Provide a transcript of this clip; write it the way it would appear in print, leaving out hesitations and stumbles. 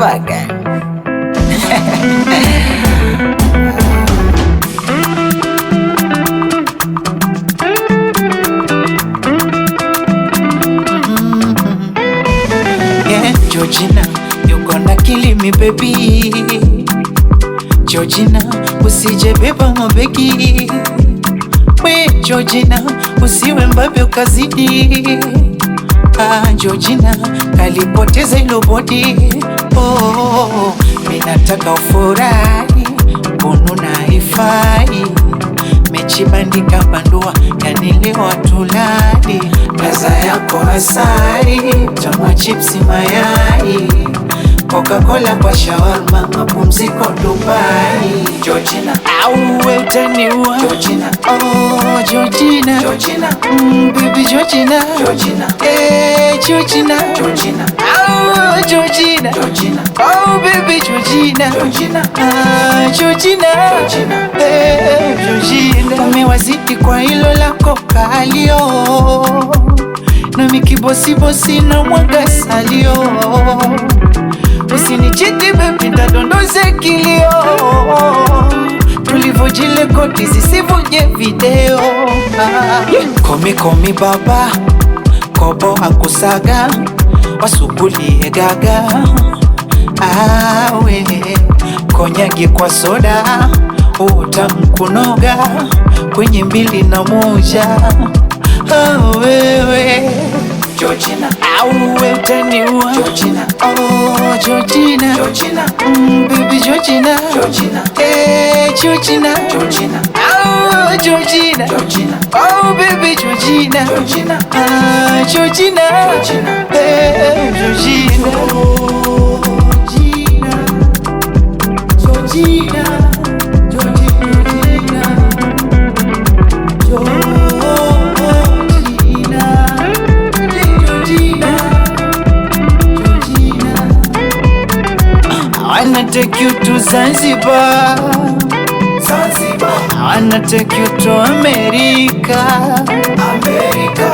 extravagant. Yeah, Georgina, you gonna kill me baby. Georgina, usije beba mabegi. We Georgina, usiwe mbabe ukazidi. Georgina, kalipoteza ilo body. Oh, minataka ufurahi, kununa haifai. Mechi bandika bandua, yani leo tulali. Laza yako asari, tama chipsi mayai. Coca-Cola kwa shawarma, mapumziko Dubai. Georgina, auwe utaniua. Georgina, oh Georgina, Georgina, baby Georgina, Georgina, Georgina, Georgina, oh Georgina, Georgina, oh baby Georgina, Georgina, Georgina, Georgina, Georgina. Umewazidi kwa hilo lako kalio, na mikibosi na mwaga salio. Usinichiti baby, ndadondoze kilio. Tulivojile koti zisivuje video. Komi baba, kobo hakusaga, wasugulie gaga. Awe, konyagi kwa soda, utamu kunoga, kwenye 2 na 1. Wewe Georgina, auwe utaniua. Georgina, oh Georgina, Georgina, baby Georgina, Georgina, Georgina, Georgina, oh Georgina, Georgina, oh baby Georgina, Georgina, Georgina, Georgina, Georgina, Georgina, I wanna take you to Zanzibar, Zanzibar. I wanna take you to America, America.